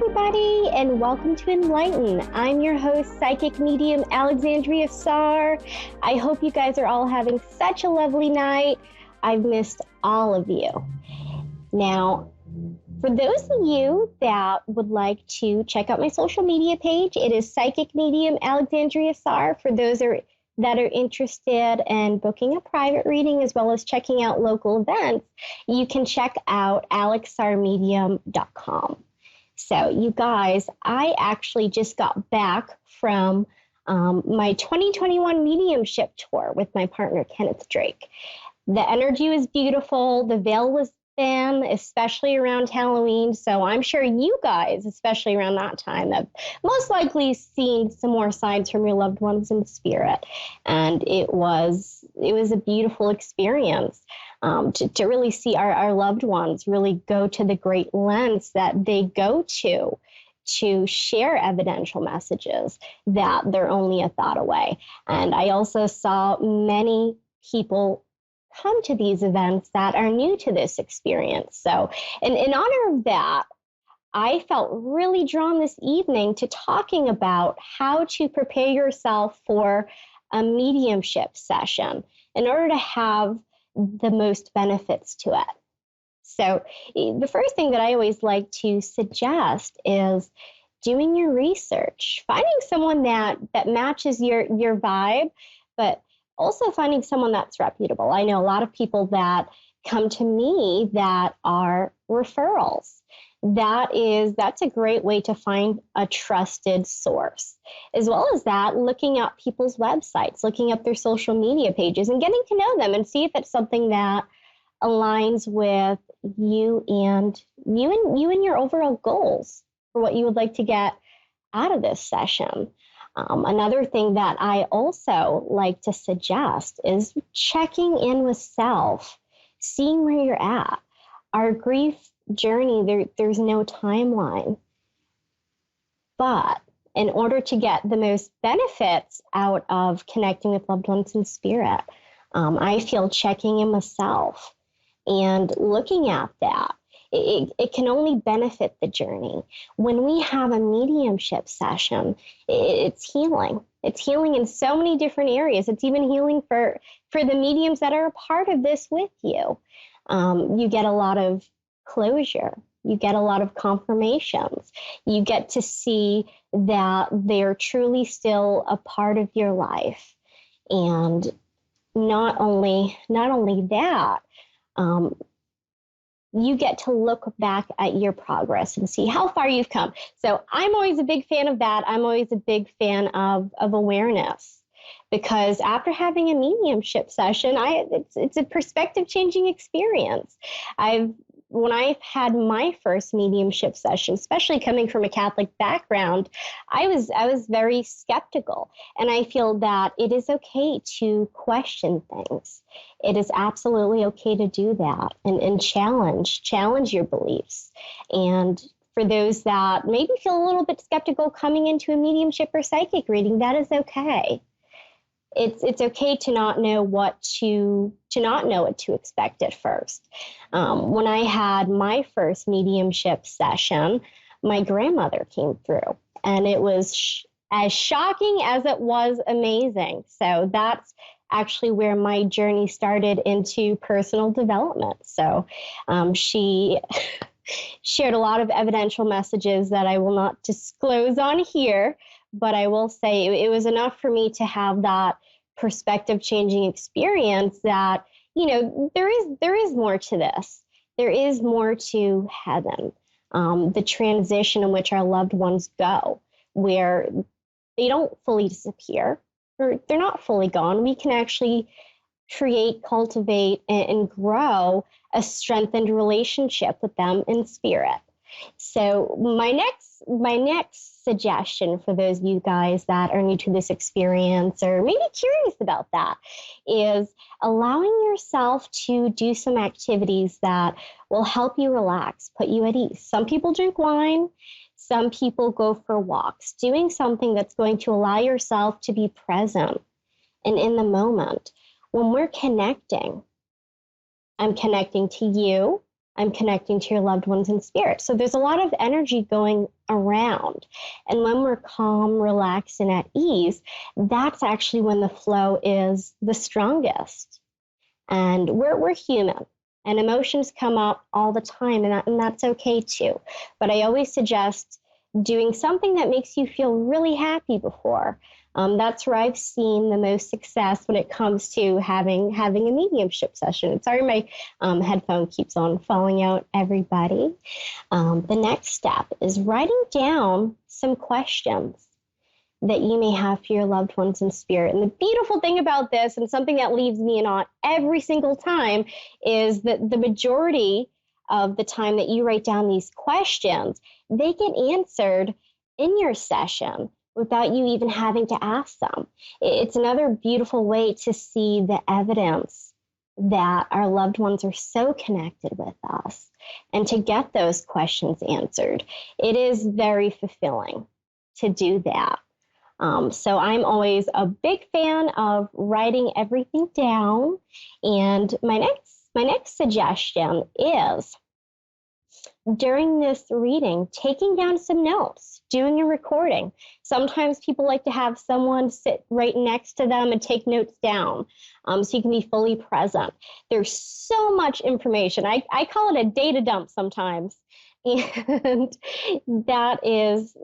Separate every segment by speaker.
Speaker 1: everybody, and welcome to Enlighten. I'm your host, psychic medium Alexandria Saar. I hope you guys are all having such a lovely night. I've missed all of you. Now, for those of you that would like to check out my social media page, it is psychic medium Alexandria Saar. For those that are interested in booking a private reading as well as checking out local events, you can check out alexarmedium.com. So you guys, I actually just got back from my 2021 mediumship tour with my partner, Kenneth Drake. The energy was beautiful. The veil was thin, especially around Halloween. So I'm sure you guys, especially around that time, have most likely seen some more signs from your loved ones in spirit. And it was a beautiful experience. To really see our loved ones really go to the great lengths that they go to share evidential messages that they're only a thought away. And I also saw many people come to these events that are new to this experience. So in honor of that, I felt really drawn this evening to talking about how to prepare yourself for a mediumship session in order to have the most benefits to it. So the first thing that I always like to suggest is doing your research, finding someone that matches your vibe, but also finding someone that's reputable. I know a lot of people that come to me that are referrals. That's a great way to find a trusted source. As well as that, looking at people's websites, looking up their social media pages and getting to know them and see if it's something that aligns with you and your overall goals for what you would like to get out of this session. Another thing that I also like to suggest is checking in with self, seeing where you're at. Our grief journey, there's no timeline. But in order to get the most benefits out of connecting with loved ones in spirit, I feel checking in with self and looking at that, it can only benefit the journey. When we have a mediumship session, it's healing. It's healing in so many different areas. It's even healing for the mediums that are a part of this with you. You get a lot of closure. You get a lot of confirmations. You get to see that they're truly still a part of your life. And not only that, you get to look back at your progress and see how far you've come. So I'm always a big fan of that. I'm always a big fan of awareness, because after having a mediumship session, it's a perspective changing experience. When I've had my first mediumship session, especially coming from a Catholic background, I was very skeptical. And I feel that it is okay to question things. It is absolutely okay to do that and challenge your beliefs. And for those that maybe feel a little bit skeptical coming into a mediumship or psychic reading, that is okay. It's okay to not know what to expect at first. When I had my first mediumship session, my grandmother came through, and it was as shocking as it was amazing. So that's actually where my journey started into personal development. So she shared a lot of evidential messages that I will not disclose on here, but I will say it was enough for me to have that perspective changing experience that, there is more to this. There is more to heaven. The transition in which our loved ones go, where they don't fully disappear, or they're not fully gone. We can actually create, cultivate, and grow a strengthened relationship with them in spirit. So my next suggestion for those of you guys that are new to this experience or maybe curious about that is allowing yourself to do some activities that will help you relax, put you at ease. Some people drink wine. Some people go for walks. Doing something that's going to allow yourself to be present and in the moment. When we're connecting, I'm connecting to you. I'm connecting to your loved ones in spirit. So there's a lot of energy going around. And when we're calm, relaxed, and at ease, that's actually when the flow is the strongest. And we're human. And emotions come up all the time, and that's okay too. But I always suggest doing something that makes you feel really happy before. That's where I've seen the most success when it comes to having a mediumship session. Sorry, my headphone keeps on falling out, everybody. The next step is writing down some questions that you may have for your loved ones in spirit. And the beautiful thing about this, and something that leaves me in awe every single time, is that the majority of the time that you write down these questions, they get answered in your session without you even having to ask them. It's another beautiful way to see the evidence that our loved ones are so connected with us, and to get those questions answered. It is very fulfilling to do that. So I'm always a big fan of writing everything down. And my next suggestion is, during this reading, taking down some notes, doing a recording. Sometimes people like to have someone sit right next to them and take notes down, so you can be fully present. There's so much information. I call it a data dump sometimes. And that is...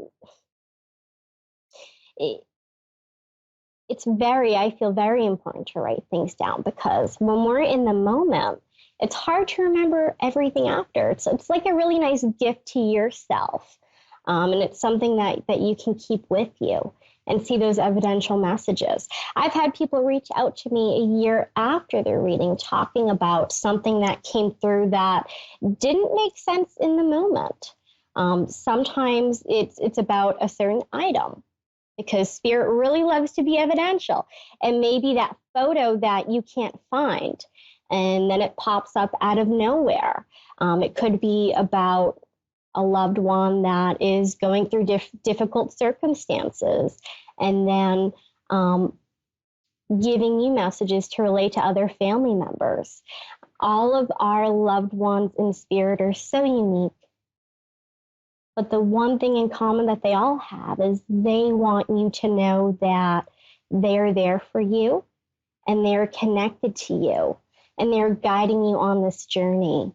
Speaker 1: I feel very important to write things down, because when we're in the moment, it's hard to remember everything after. It's like a really nice gift to yourself. And it's something that you can keep with you and see those evidential messages. I've had people reach out to me a year after their reading talking about something that came through that didn't make sense in the moment. Sometimes it's about a certain item, because spirit really loves to be evidential. And maybe that photo that you can't find, and then it pops up out of nowhere. It could be about a loved one that is going through difficult circumstances, and then giving you messages to relate to other family members. All of our loved ones in spirit are so unique. But the one thing in common that they all have is they want you to know that they're there for you, and they're connected to you, and they're guiding you on this journey.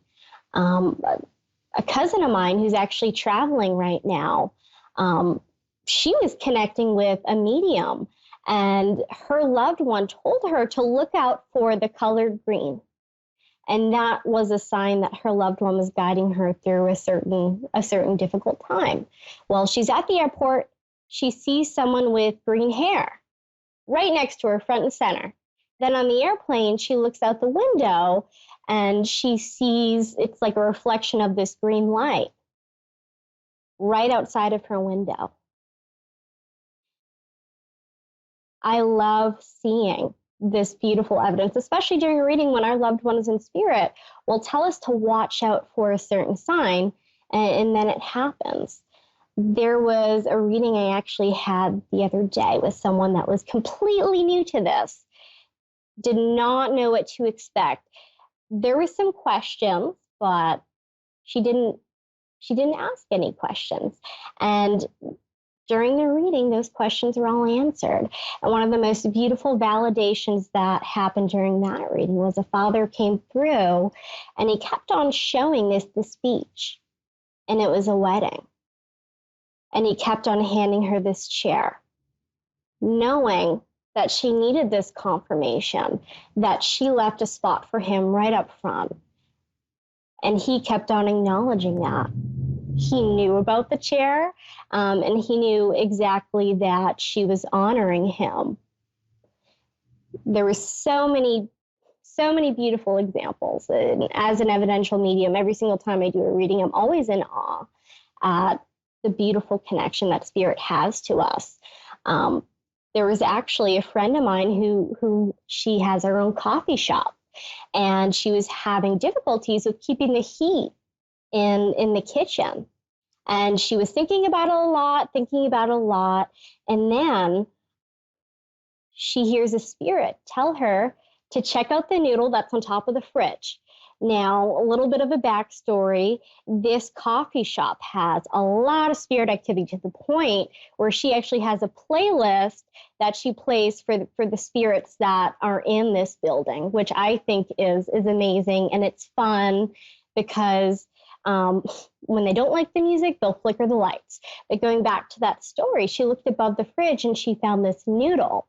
Speaker 1: A cousin of mine who's actually traveling right now, she was connecting with a medium, and her loved one told her to look out for the color green. And that was a sign that her loved one was guiding her through a certain difficult time. Well, she's at the airport. She sees someone with green hair right next to her, front and center. Then on the airplane, she looks out the window and she sees it's like a reflection of this green light right outside of her window. I love seeing this beautiful evidence, especially during a reading when our loved ones in spirit will tell us to watch out for a certain sign, and then it happens. There was a reading I actually had the other day with someone that was completely new to this, did not know what to expect. There were some questions, but she didn't ask any questions. And during the reading, those questions were all answered. And one of the most beautiful validations that happened during that reading was a father came through and he kept on showing the speech. And it was a wedding. And he kept on handing her this chair, knowing that she needed this confirmation, that she left a spot for him right up front. And he kept on acknowledging that. He knew about the chair, and he knew exactly that she was honoring him. There were so many beautiful examples. And as an evidential medium, every single time I do a reading, I'm always in awe at the beautiful connection that spirit has to us. There was actually a friend of mine who she has her own coffee shop, and she was having difficulties with keeping the heat in the kitchen. And she was thinking about it a lot. And then she hears a spirit tell her to check out the noodle that's on top of the fridge. Now, a little bit of a backstory. This coffee shop has a lot of spirit activity to the point where she actually has a playlist that she plays for the spirits that are in this building, which I think is amazing. And it's fun because when they don't like the music, they'll flicker the lights. But going back to that story, she looked above the fridge and she found this noodle,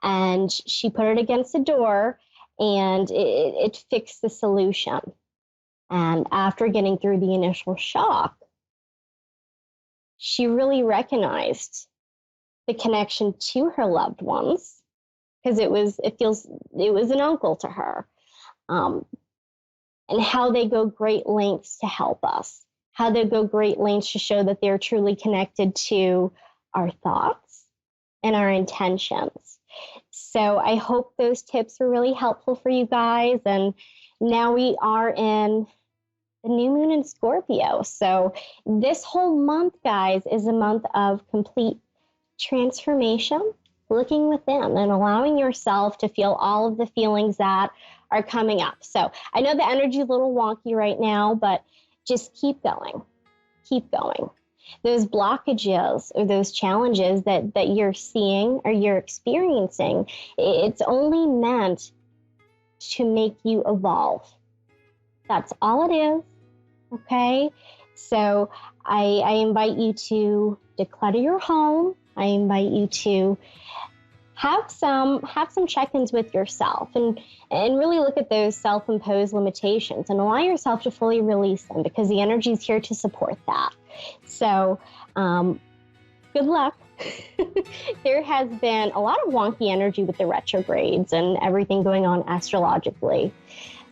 Speaker 1: and she put it against the door, and it fixed the solution. And after getting through the initial shock, she really recognized the connection to her loved ones, because it was an uncle to her, and how they go great lengths to help us, how they go great lengths to show that they're truly connected to our thoughts and our intentions. So I hope those tips were really helpful for you guys. And now we are in the new moon in Scorpio. So this whole month, guys, is a month of complete transformation, looking within and allowing yourself to feel all of the feelings that are coming up. So I know the energy is a little wonky right now, but just keep going. Keep going. Those blockages or those challenges that you're seeing or you're experiencing, it's only meant to make you evolve. That's all it is. Okay? So I invite you to declutter your home. I invite you to have some check-ins with yourself and really look at those self-imposed limitations and allow yourself to fully release them, because the energy is here to support that. So good luck. There has been a lot of wonky energy with the retrogrades and everything going on astrologically.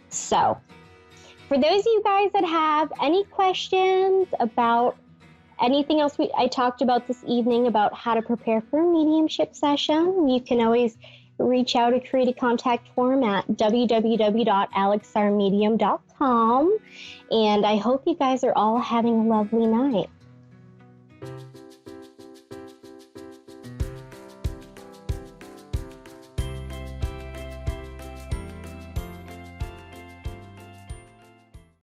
Speaker 1: So for those of you guys that have any questions about anything else I talked about this evening about how to prepare for a mediumship session, you can always reach out or create a contact form at www.alexarmedium.com. And I hope you guys are all having a lovely night.